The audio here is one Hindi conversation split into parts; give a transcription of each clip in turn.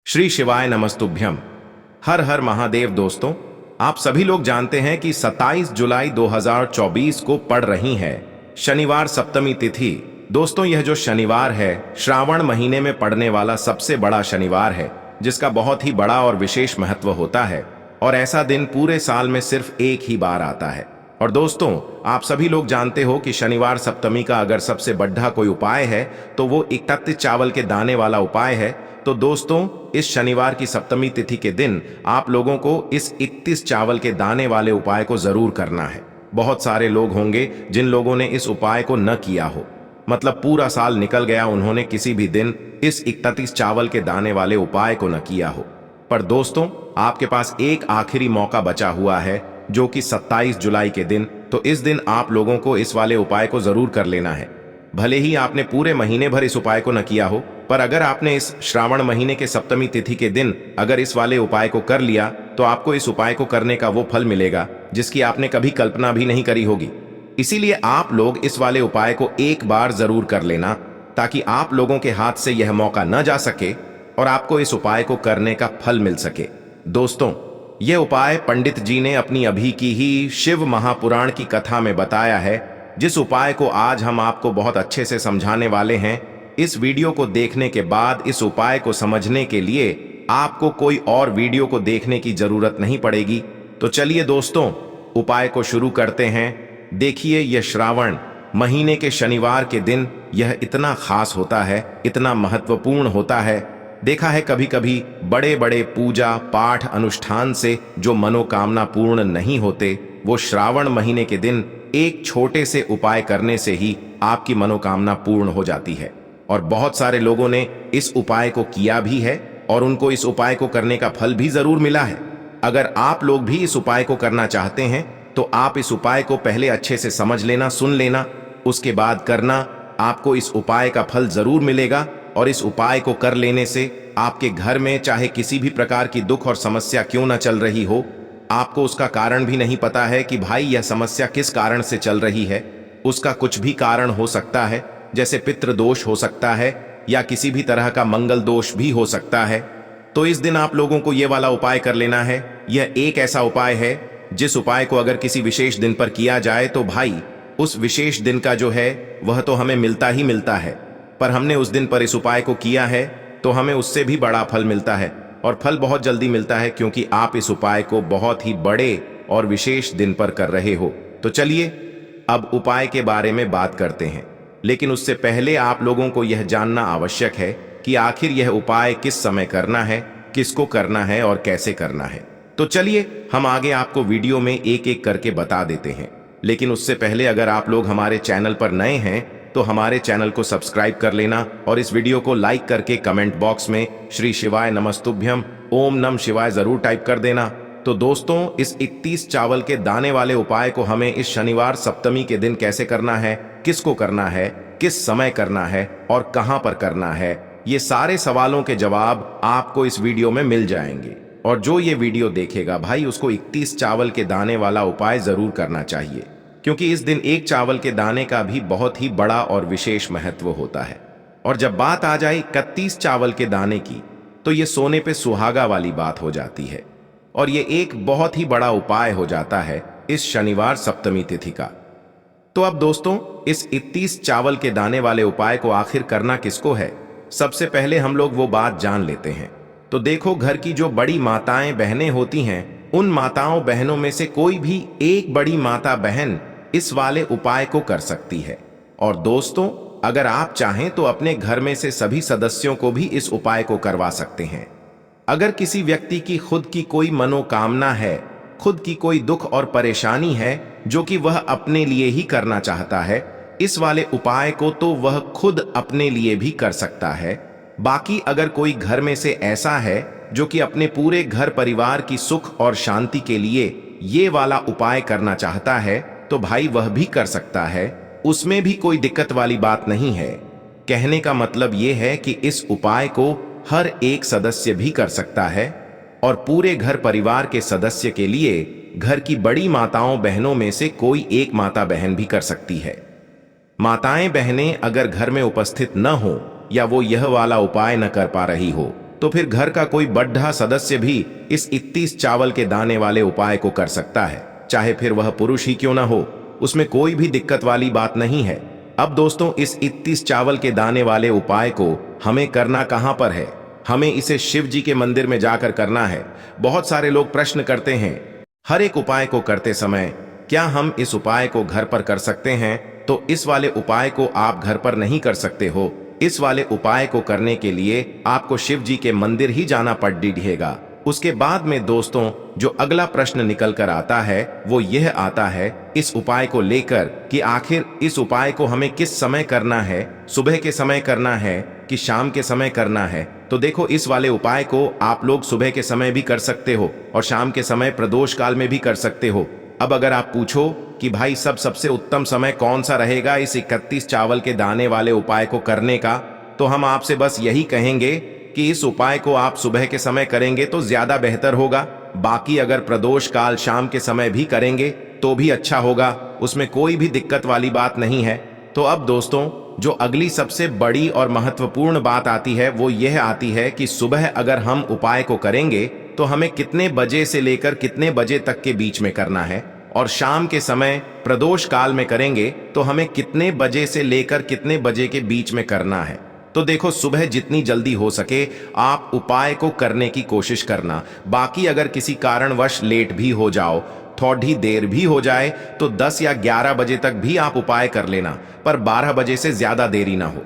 श्री शिवाय नमस्तुभ्यम। हर हर महादेव। दोस्तों, आप सभी लोग जानते हैं कि 27 जुलाई 2024 को पड़ रही है शनिवार सप्तमी तिथि। दोस्तों, यह जो शनिवार है श्रावण महीने में पड़ने वाला सबसे बड़ा शनिवार है, जिसका बहुत ही बड़ा और विशेष महत्व होता है। और ऐसा दिन पूरे साल में सिर्फ एक ही बार आता है। और दोस्तों, आप सभी लोग जानते हो कि शनिवार सप्तमी का अगर सबसे बढ़िया कोई उपाय है तो वो 31 चावल के दाने वाला उपाय है। तो दोस्तों, इस शनिवार की सप्तमी तिथि के दिन आप लोगों को इस 31 चावल के दाने वाले उपाय को जरूर करना है। बहुत सारे लोग होंगे जिन लोगों ने इस उपाय को न किया हो, मतलब पूरा साल निकल गया, उन्होंने किसी भी दिन इस 31 चावल के दाने वाले उपाय को न किया हो। पर दोस्तों, आपके पास एक आखिरी मौका बचा हुआ है, जो कि 27 जुलाई के दिन। तो इस दिन आप लोगों को इस वाले उपाय को जरूर कर लेना है। भले ही आपने पूरे महीने भर इस उपाय को न किया हो, पर अगर आपने इस श्रावण महीने के सप्तमी तिथि के दिन अगर इस वाले उपाय को कर लिया तो आपको इस उपाय को करने का वो फल मिलेगा जिसकी आपने कभी कल्पना भी नहीं करी होगी। इसीलिए आप लोग इस वाले उपाय को एक बार जरूर कर लेना, ताकि आप लोगों के हाथ से यह मौका न जा सके और आपको इस उपाय को करने का फल मिल सके। दोस्तों, यह उपाय पंडित जी ने अपनी अभी की ही शिव महापुराण की कथा में बताया है, जिस उपाय को आज हम आपको बहुत अच्छे से समझाने वाले हैं। इस वीडियो को देखने के बाद इस उपाय को समझने के लिए आपको कोई और वीडियो को देखने की जरूरत नहीं पड़ेगी। तो चलिए दोस्तों, उपाय को शुरू करते हैं। देखिए, यह श्रावण महीने के शनिवार के दिन यह इतना खास होता है, इतना महत्वपूर्ण होता है। देखा है कभी कभी बड़े बड़े पूजा पाठ अनुष्ठान से जो मनोकामना पूर्ण नहीं होते, वो श्रावण महीने के दिन एक छोटे से उपाय करने से ही आपकी मनोकामना पूर्ण हो जाती है। और बहुत सारे लोगों ने इस उपाय को किया भी है और उनको इस उपाय को करने का फल भी जरूर मिला है। अगर आप लोग भी इस उपाय को करना चाहते हैं तो आप इस उपाय को पहले अच्छे से समझ लेना, सुन लेना, उसके बाद करना। आपको इस उपाय का फल जरूर मिलेगा। और इस उपाय को कर लेने से आपके घर में चाहे किसी भी प्रकार की दुख और समस्या क्यों ना चल रही हो, आपको उसका कारण भी नहीं पता है कि भाई यह समस्या किस कारण से चल रही है, उसका कुछ भी कारण हो सकता है, जैसे पितृ दोष हो सकता है या किसी भी तरह का मंगल दोष भी हो सकता है। तो इस दिन आप लोगों को यह वाला उपाय कर लेना है। यह एक ऐसा उपाय है जिस उपाय को अगर किसी विशेष दिन पर किया जाए तो भाई उस विशेष दिन का जो है वह तो हमें मिलता ही मिलता है, पर हमने उस दिन पर इस उपाय को किया है तो हमें उससे भी बड़ा फल मिलता है। और फल बहुत जल्दी मिलता है, क्योंकि आप इस उपाय को बहुत ही बड़े और विशेष दिन पर कर रहे हो। तो चलिए अब उपाय के बारे में बात करते हैं, लेकिन उससे पहले आप लोगों को यह जानना आवश्यक है कि आखिर यह उपाय किस समय करना है, किसको करना है और कैसे करना है। तो चलिए हम आगे आपको वीडियो में एक एक करके बता देते हैं। लेकिन उससे पहले अगर आप लोग हमारे चैनल पर नए हैं तो हमारे चैनल को सब्सक्राइब कर लेना और इस वीडियो को लाइक करके कमेंट बॉक्स में श्री शिवाय नमस्तुभ्यम ओम नम शिवाय जरूर टाइप कर देना। तो दोस्तों, इस 31 चावल के दाने वाले उपाय को हमें इस शनिवार सप्तमी के दिन कैसे करना है, किसको करना है, किस समय करना है और कहां पर करना है, ये सारे सवालों के जवाब आपको इस वीडियो में मिल जाएंगे। और जो ये वीडियो देखेगा भाई, उसको 31 चावल के दाने वाला उपाय जरूर करना चाहिए, क्योंकि इस दिन एक चावल के दाने का भी बहुत ही बड़ा और विशेष महत्व होता है। और जब बात आ जाए 31 चावल के दाने की, तो ये सोने पे सुहागा वाली बात हो जाती है और ये एक बहुत ही बड़ा उपाय हो जाता है इस शनिवार सप्तमी तिथि का। तो अब दोस्तों, इस 31 चावल के दाने वाले उपाय को आखिर करना किसको है, सबसे पहले हम लोग वो बात जान लेते हैं। तो देखो, घर की जो बड़ी माताएं बहनें होती हैं, उन माताओं बहनों में से कोई भी एक बड़ी माता बहन इस वाले उपाय को कर सकती है। और दोस्तों, अगर आप चाहें तो अपने घर में से सभी सदस्यों को भी इस उपाय को करवा सकते हैं। अगर किसी व्यक्ति की खुद की कोई मनोकामना है, खुद की कोई दुख और परेशानी है जो कि वह अपने लिए ही करना चाहता है, इस वाले उपाय को तो वह खुद अपने लिए भी कर सकता है। बाकी अगर कोई घर में से ऐसा है जो कि अपने पूरे घर परिवार की सुख और शांति के लिए ये वाला उपाय करना चाहता है, तो भाई वह भी कर सकता है, उसमें भी कोई दिक्कत वाली बात नहीं है। कहने का मतलब ये है कि इस उपाय को हर एक सदस्य भी कर सकता है और पूरे घर परिवार के सदस्य के लिए घर की बड़ी माताओं बहनों में से कोई एक माता बहन भी कर सकती है। माताएं बहनें अगर घर में उपस्थित न हो या वो यह वाला उपाय न कर पा रही हो, तो फिर घर का कोई बड्ढा सदस्य भी इस 31 चावल के दाने वाले उपाय को कर सकता है, चाहे फिर वह पुरुष ही क्यों ना हो। उसमें कोई भी दिक्कत वाली बात नहीं है। अब दोस्तों, इस 31 चावल के दाने वाले उपाय को हमें करना कहां पर है? हमें इसे शिव जी के मंदिर में जाकर करना है। बहुत सारे लोग प्रश्न करते हैं, हर एक उपाय को करते समय क्या हम इस उपाय को घर पर कर सकते हैं? तो इस वाले उपाय को आप घर पर नहीं कर सकते हो। इस वाले उपाय को करने के लिए आपको शिव जी के मंदिर ही जाना पड़ेगा। उसके बाद में दोस्तों, जो अगला प्रश्न निकल कर आता है वो यह आता है इस उपाय को लेकर कि आखिर इस उपाय को हमें किस समय करना है, सुबह के समय करना है कि शाम के समय करना है। तो देखो, इस वाले उपाय को आप लोग सुबह के समय भी कर सकते हो और शाम के समय प्रदोष काल में भी कर सकते हो। अब अगर आप पूछो कि भाई सबसे उत्तम समय कौन सा रहेगा इस 31 चावल के दाने वाले उपाय को करने का, तो हम आपसे बस यही कहेंगे कि इस उपाय को आप सुबह के समय करेंगे तो ज्यादा बेहतर होगा। बाकी अगर प्रदोष काल शाम के समय भी करेंगे तो भी अच्छा होगा, उसमें कोई भी दिक्कत वाली बात नहीं है। तो अब दोस्तों, जो अगली सबसे बड़ी और महत्वपूर्ण बात आती है वो यह आती है कि सुबह अगर हम उपाय को करेंगे तो हमें कितने बजे से लेकर कितने बजे तक के बीच में करना है, और शाम के समय प्रदोष काल में करेंगे तो हमें कितने बजे से लेकर कितने बजे के बीच में करना है। तो देखो, सुबह जितनी जल्दी हो सके आप उपाय को करने की कोशिश करना। बाकी अगर किसी कारणवश लेट भी हो जाओ, थोड़ी देर भी हो जाए, तो 10 या 11 बजे तक भी आप उपाय कर लेना, पर 12 बजे से ज्यादा देरी ना हो।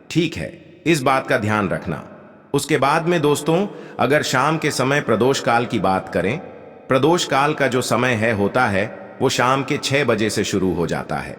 ठीक है, इस बात का ध्यान रखना। उसके बाद में दोस्तों, अगर शाम के समय प्रदोष काल की बात करें, प्रदोष काल का जो समय होता है वो शाम के 6 बजे से शुरू हो जाता है।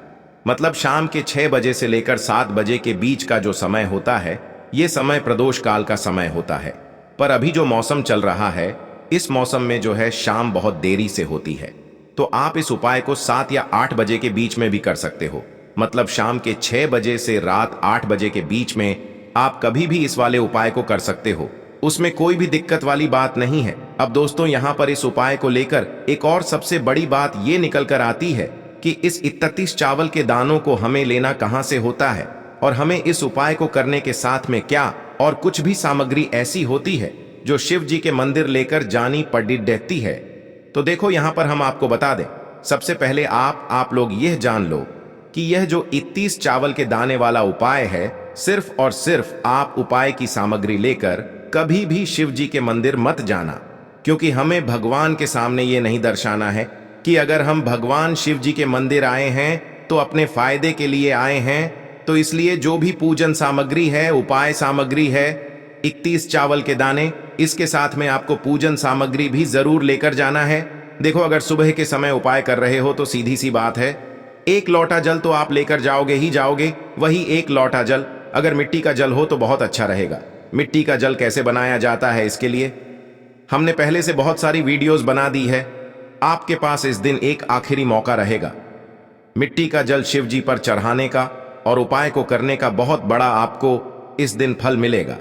मतलब शाम के 6 बजे से लेकर 7 बजे के बीच का जो समय होता है ये समय प्रदोष काल का समय होता है। पर अभी जो मौसम चल रहा है, इस मौसम में जो है शाम बहुत देरी से होती है, तो आप इस उपाय को 7 या 8 बजे के बीच में भी कर सकते हो। मतलब शाम के 6 बजे से रात 8 बजे के बीच में आप कभी भी इस वाले उपाय को कर सकते हो, उसमें कोई भी दिक्कत वाली बात नहीं है। अब दोस्तों, यहाँ पर इस उपाय को लेकर एक और सबसे बड़ी बात ये निकल कर आती है कि इस 31 चावल के दानों को हमें लेना कहाँ से होता है, और हमें इस उपाय को करने के साथ में क्या और कुछ भी सामग्री ऐसी होती है जो शिव जी के मंदिर लेकर जानी पड़ती है। तो देखो, यहाँ पर हम आपको बता दें, सबसे पहले आप लोग यह जान लो कि यह जो 31 चावल के दाने वाला उपाय है, सिर्फ और सिर्फ आप उपाय की सामग्री लेकर कभी भी शिव जी के मंदिर मत जाना, क्योंकि हमें भगवान के सामने ये नहीं दर्शाना है कि अगर हम भगवान शिव जी के मंदिर आए हैं तो अपने फायदे के लिए आए हैं। तो इसलिए जो भी पूजन सामग्री है, उपाय सामग्री है, 31 चावल के दाने, इसके साथ में आपको पूजन सामग्री भी जरूर लेकर जाना है। देखो, अगर सुबह के समय उपाय कर रहे हो तो सीधी सी बात है, 1 लोटा जल तो आप लेकर जाओगे ही जाओगे। वही 1 लोटा जल अगर मिट्टी का जल हो तो बहुत अच्छा रहेगा। मिट्टी का जल कैसे बनाया जाता है, इसके लिए हमने पहले से बहुत सारी वीडियोस बना दी है। आपके पास इस दिन एक आखिरी मौका रहेगा मिट्टी का जल शिव जी पर चढ़ाने का, और उपाय को करने का बहुत बड़ा आपको इस दिन फल मिलेगा।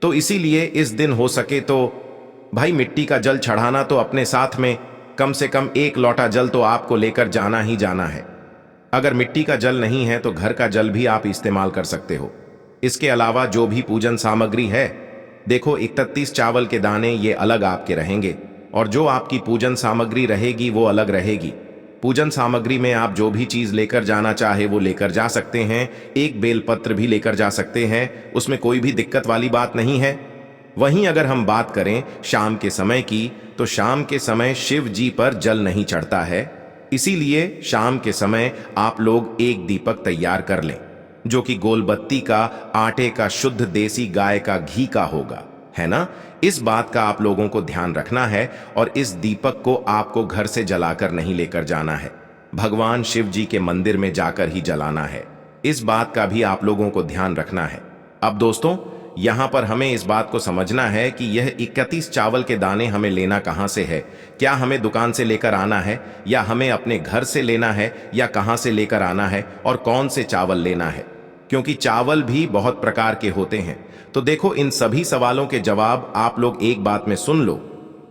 तो इसीलिए इस दिन हो सके तो भाई मिट्टी का जल चढ़ाना तो अपने साथ में कम से कम 1 लोटा जल तो आपको लेकर जाना ही जाना है। अगर मिट्टी का जल नहीं है तो घर का जल भी आप इस्तेमाल कर सकते हो। इसके अलावा जो भी पूजन सामग्री है, देखो 31 चावल के दाने ये अलग आपके रहेंगे, और जो आपकी पूजन सामग्री रहेगी वो अलग रहेगी। पूजन सामग्री में आप जो भी चीज लेकर जाना चाहे वो लेकर जा सकते हैं। एक बेलपत्र भी लेकर जा सकते हैं, उसमें कोई भी दिक्कत वाली बात नहीं है। वहीं अगर हम बात करें शाम के समय की, तो शाम के समय शिव जी पर जल नहीं चढ़ता है, इसीलिए शाम के समय आप लोग एक दीपक तैयार कर लें, जो कि गोलबत्ती का, आटे का, शुद्ध देसी गाय का घी का होगा, है ना। इस बात का आप लोगों को ध्यान रखना है, और इस दीपक को आपको घर से जलाकर नहीं लेकर जाना है, भगवान शिव जी के मंदिर में जाकर ही जलाना है। इस बात का भी आप लोगों को ध्यान रखना है। अब दोस्तों, यहाँ पर हमें इस बात को समझना है कि यह 31 चावल के दाने हमें लेना कहाँ से है। क्या हमें दुकान से लेकर आना है, या हमें अपने घर से लेना है, या कहाँ से लेकर आना है, और कौन से चावल लेना है, क्योंकि चावल भी बहुत प्रकार के होते हैं। तो देखो, इन सभी सवालों के जवाब आप लोग एक बात में सुन लो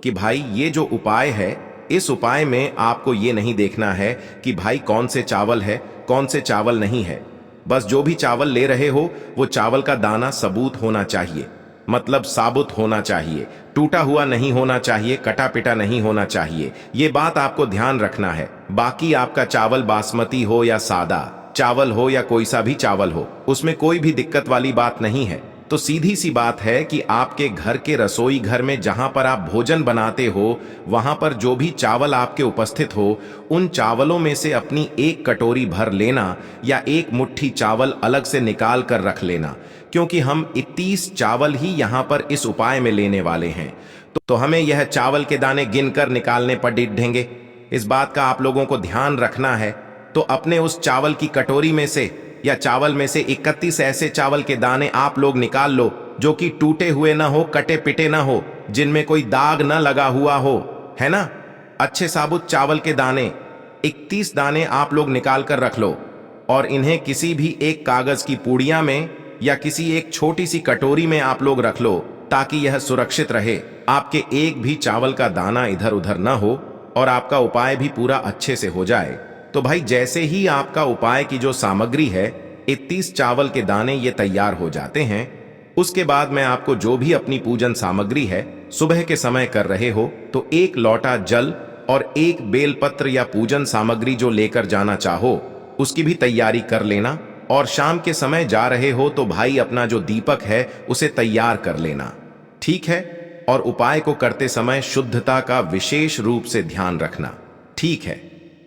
कि भाई ये जो उपाय है, इस उपाय में आपको ये नहीं देखना है कि भाई कौन से चावल है, कौन से चावल नहीं है। बस जो भी चावल ले रहे हो वो चावल का दाना सबूत होना चाहिए। मतलब साबुत होना चाहिए, टूटा हुआ नहीं होना चाहिए, कटा पिटा नहीं होना चाहिए। ये बात आपको ध्यान रखना है। बाकी आपका चावल बासमती हो या सादा चावल हो या कोई सा भी चावल हो, उसमें कोई भी दिक्कत वाली बात नहीं है। तो सीधी सी बात है कि आपके घर के रसोई घर में जहां पर आप भोजन बनाते हो, वहां पर जो भी चावल आपके उपस्थित हो, उन चावलों में से अपनी एक कटोरी भर लेना या एक मुट्ठी चावल अलग से निकाल कर रख लेना, क्योंकि हम 31 चावल ही यहाँ पर इस उपाय में लेने वाले हैं। तो हमें यह चावल के दाने गिनकर निकालने पर डिढेंगे। इस बात का आप लोगों को ध्यान रखना है। तो अपने उस चावल की कटोरी में से या चावल में से 31 ऐसे चावल के दाने आप लोग निकाल लो जो कि टूटे हुए ना हो, कटे पिटे ना हो, जिनमें कोई दाग ना लगा हुआ हो, है ना। अच्छे साबुत चावल के दाने 31 दाने आप लोग निकाल कर रख लो और इन्हें किसी भी एक कागज की पुड़िया में या किसी एक छोटी सी कटोरी में आप लोग रख लो, ताकि यह सुरक्षित रहे, आपके एक भी चावल का दाना इधर उधर ना हो और आपका उपाय भी पूरा अच्छे से हो जाए। तो भाई जैसे ही आपका उपाय की जो सामग्री है, 31 चावल के दाने ये तैयार हो जाते हैं, उसके बाद मैं आपको जो भी अपनी पूजन सामग्री है सुबह के समय कर रहे हो, तो एक लोटा जल और एक बेलपत्र या पूजन सामग्री जो लेकर जाना चाहो उसकी भी तैयारी कर लेना। और शाम के समय जा रहे हो तो भाई अपना जो दीपक है उसे तैयार कर लेना, ठीक है। और उपाय को करते समय शुद्धता का विशेष रूप से ध्यान रखना, ठीक है।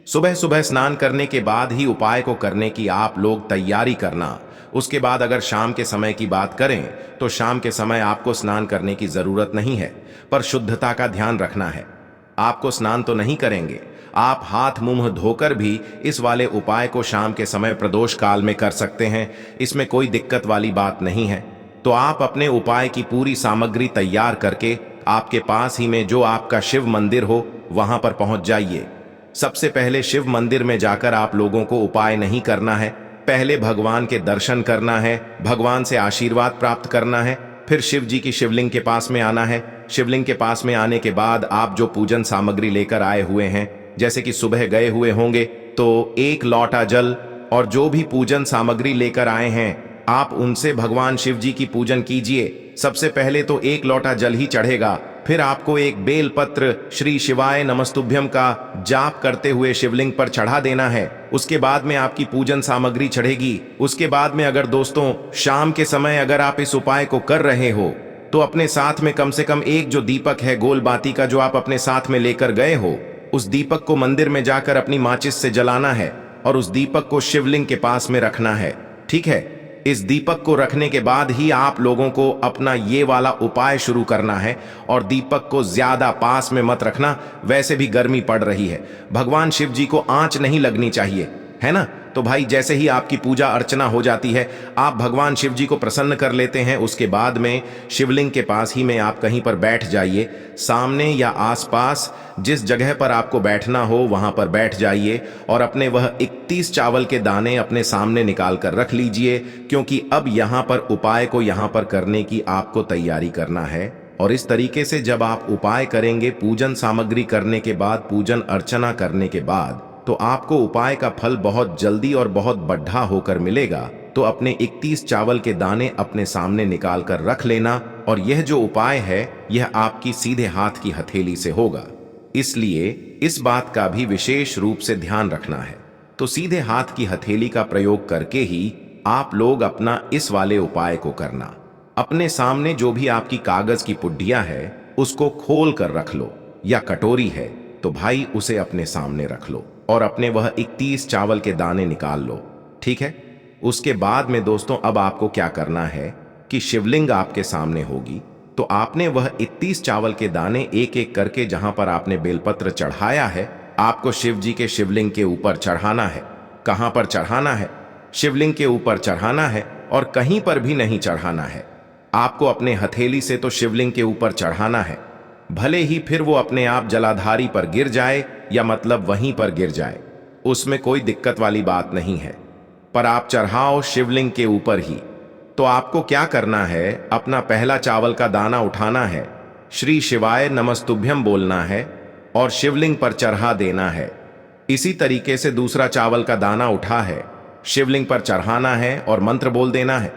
सुबह सुबह स्नान करने के बाद ही उपाय को करने की आप लोग तैयारी करना। उसके बाद अगर शाम के समय की बात करें तो शाम के समय आपको स्नान करने की जरूरत नहीं है, पर शुद्धता का ध्यान रखना है। आपको स्नान तो नहीं करेंगे, आप हाथ मुंह धोकर भी इस वाले उपाय को शाम के समय प्रदोष काल में कर सकते हैं, इसमें कोई दिक्कत वाली बात नहीं है। तो आप अपने उपाय की पूरी सामग्री तैयार करके आपके पास ही में जो आपका शिव मंदिर हो वहां पर पहुंच जाइए। सबसे पहले शिव मंदिर में जाकर आप लोगों को उपाय नहीं करना है, पहले भगवान के दर्शन करना है, भगवान से आशीर्वाद प्राप्त करना है, फिर शिव जी की शिवलिंग के पास में आना है। शिवलिंग के पास में आने के बाद आप जो पूजन सामग्री लेकर आए हुए हैं, जैसे कि सुबह गए हुए होंगे तो एक लोटा जल और जो भी पूजन सामग्री लेकर आए हैं आप उनसे भगवान शिव जी की पूजन कीजिए। सबसे पहले तो एक लोटा जल ही चढ़ेगा, फिर आपको एक बेल पत्र श्री शिवाय नमस्तुभ्यम का जाप करते हुए शिवलिंग पर चढ़ा देना है। उसके बाद में आपकी पूजन सामग्री चढ़ेगी। उसके बाद में अगर दोस्तों शाम के समय अगर आप इस उपाय को कर रहे हो तो अपने साथ में कम से कम एक जो दीपक है गोल बाती का जो आप अपने साथ में लेकर गए हो, उस दीपक को मंदिर में जाकर अपनी माचिस से जलाना है और उस दीपक को शिवलिंग के पास में रखना है, ठीक है। इस दीपक को रखने के बाद ही आप लोगों को अपना ये वाला उपाय शुरू करना है और दीपक को ज्यादा पास में मत रखना, वैसे भी गर्मी पड़ रही है, भगवान शिव जी को आंच नहीं लगनी चाहिए, है ना। तो भाई जैसे ही आपकी पूजा अर्चना हो जाती है, आप भगवान शिव जी को प्रसन्न कर लेते हैं, उसके बाद में शिवलिंग के पास ही में आप कहीं पर बैठ जाइए। सामने या आसपास जिस जगह पर आपको बैठना हो वहां पर बैठ जाइए और अपने वह 31 चावल के दाने अपने सामने निकाल कर रख लीजिए, क्योंकि अब यहाँ पर उपाय को यहाँ पर करने की आपको तैयारी करना है। और इस तरीके से जब आप उपाय करेंगे, पूजन सामग्री करने के बाद, पूजन अर्चना करने के बाद, तो आपको उपाय का फल बहुत जल्दी और बहुत बढ़ा होकर मिलेगा। तो अपने 31 चावल के दाने अपने सामने निकाल कर रख लेना और यह जो उपाय है यह आपकी सीधे हाथ की हथेली से होगा, इसलिए इस बात का भी विशेष रूप से ध्यान रखना है। तो सीधे हाथ की हथेली का प्रयोग करके ही आप लोग अपना इस वाले उपाय को करना। अपने सामने जो भी आपकी कागज की पुड्डिया है उसको खोल कर रख लो, या कटोरी है तो भाई उसे अपने सामने रख लो और अपने वह 31 चावल के दाने निकाल लो, ठीक है। उसके बाद में दोस्तों अब आपको क्या करना है कि शिवलिंग आपके सामने होगी, तो आपने वह 31 चावल के दाने एक एक करके जहां पर आपने बेलपत्र चढ़ाया है, आपको शिव जी के शिवलिंग के ऊपर चढ़ाना है। कहां पर चढ़ाना है? शिवलिंग के ऊपर चढ़ाना है और कहीं पर भी नहीं चढ़ाना है। आपको अपने हथेली से तो शिवलिंग के ऊपर चढ़ाना है, भले ही फिर वो अपने आप जलाधारी पर गिर जाए या मतलब वहीं पर गिर जाए, उसमें कोई दिक्कत वाली बात नहीं है, पर आप चढ़ाओ शिवलिंग के ऊपर ही। तो आपको क्या करना है, अपना पहला चावल का दाना उठाना है, श्री शिवाय नमस्तुभ्यम बोलना है और शिवलिंग पर चढ़ा देना है। इसी तरीके से दूसरा चावल का दाना उठा है, शिवलिंग पर चढ़ाना है और मंत्र बोल देना है।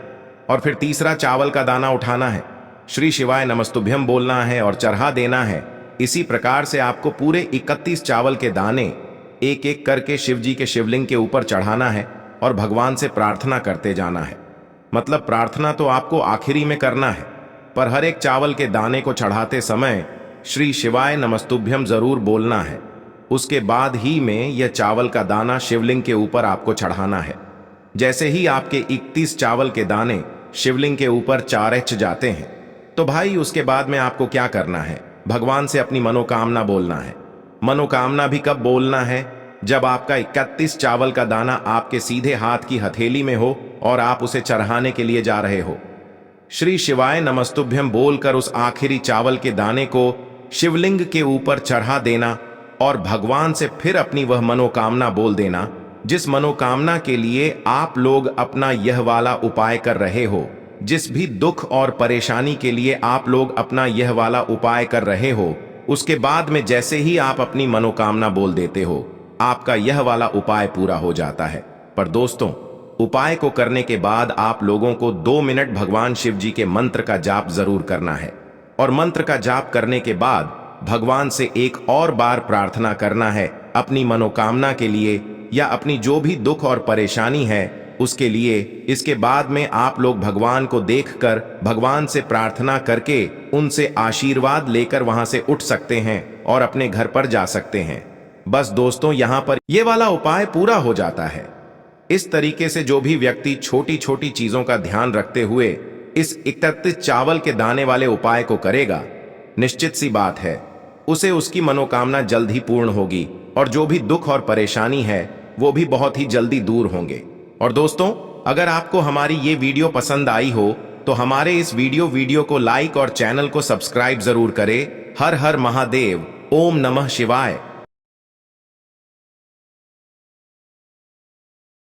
और फिर तीसरा चावल का दाना उठाना है, श्री शिवाय नमस्तुभ्यम बोलना है और चढ़ा देना है। इसी प्रकार से आपको पूरे 31 चावल के दाने एक एक करके शिव जी के शिवलिंग के ऊपर चढ़ाना है और भगवान से प्रार्थना करते जाना है। मतलब प्रार्थना तो आपको आखिरी में करना है, पर हर एक चावल के दाने को चढ़ाते समय श्री शिवाय नमस्तुभ्यम जरूर बोलना है। उसके बाद ही में यह चावल का दाना शिवलिंग के ऊपर आपको चढ़ाना है। जैसे ही आपके 31 चावल के दाने शिवलिंग के ऊपर चारच जाते हैं, तो भाई उसके बाद में आपको क्या करना है, भगवान से अपनी मनोकामना बोलना है। मनोकामना भी कब बोलना है, जब आपका 31 चावल का दाना आपके सीधे हाथ की हथेली में हो और आप उसे चढ़ाने के लिए जा रहे हो। श्री शिवाय नमस्तुभ्यम बोलकर उस आखिरी चावल के दाने को शिवलिंग के ऊपर चढ़ा देना और भगवान से फिर अपनी वह मनोकामना बोल देना, जिस मनोकामना के लिए आप लोग अपना यह वाला उपाय कर रहे हो। जिस भी दुख और परेशानी के लिए आप लोग अपना यह वाला उपाय कर रहे हो, उसके बाद में जैसे ही आप अपनी मनोकामना बोल देते हो, आपका यह वाला उपाय पूरा हो जाता है। पर दोस्तों, उपाय को करने के बाद आप लोगों को 2 मिनट भगवान शिव जी के मंत्र का जाप जरूर करना है और मंत्र का जाप करने के बाद भगवान से एक और बार प्रार्थना करना है अपनी मनोकामना के लिए या अपनी जो भी दुख और परेशानी है उसके लिए। इसके बाद में आप लोग भगवान को देखकर भगवान से प्रार्थना करके उनसे आशीर्वाद लेकर वहां से उठ सकते हैं और अपने घर पर जा सकते हैं। बस दोस्तों, यहां पर यह वाला उपाय पूरा हो जाता है। इस तरीके से जो भी व्यक्ति छोटी छोटी चीजों का ध्यान रखते हुए इस 31 चावल के दाने वाले उपाय को करेगा, निश्चित सी बात है उसे उसकी मनोकामना जल्द ही पूर्ण होगी और जो भी दुख और परेशानी है वो भी बहुत ही जल्दी दूर होंगे। और दोस्तों, अगर आपको हमारी ये वीडियो पसंद आई हो तो हमारे इस वीडियो को लाइक और चैनल को सब्सक्राइब जरूर करें। हर हर महादेव, ओम नमः शिवाय।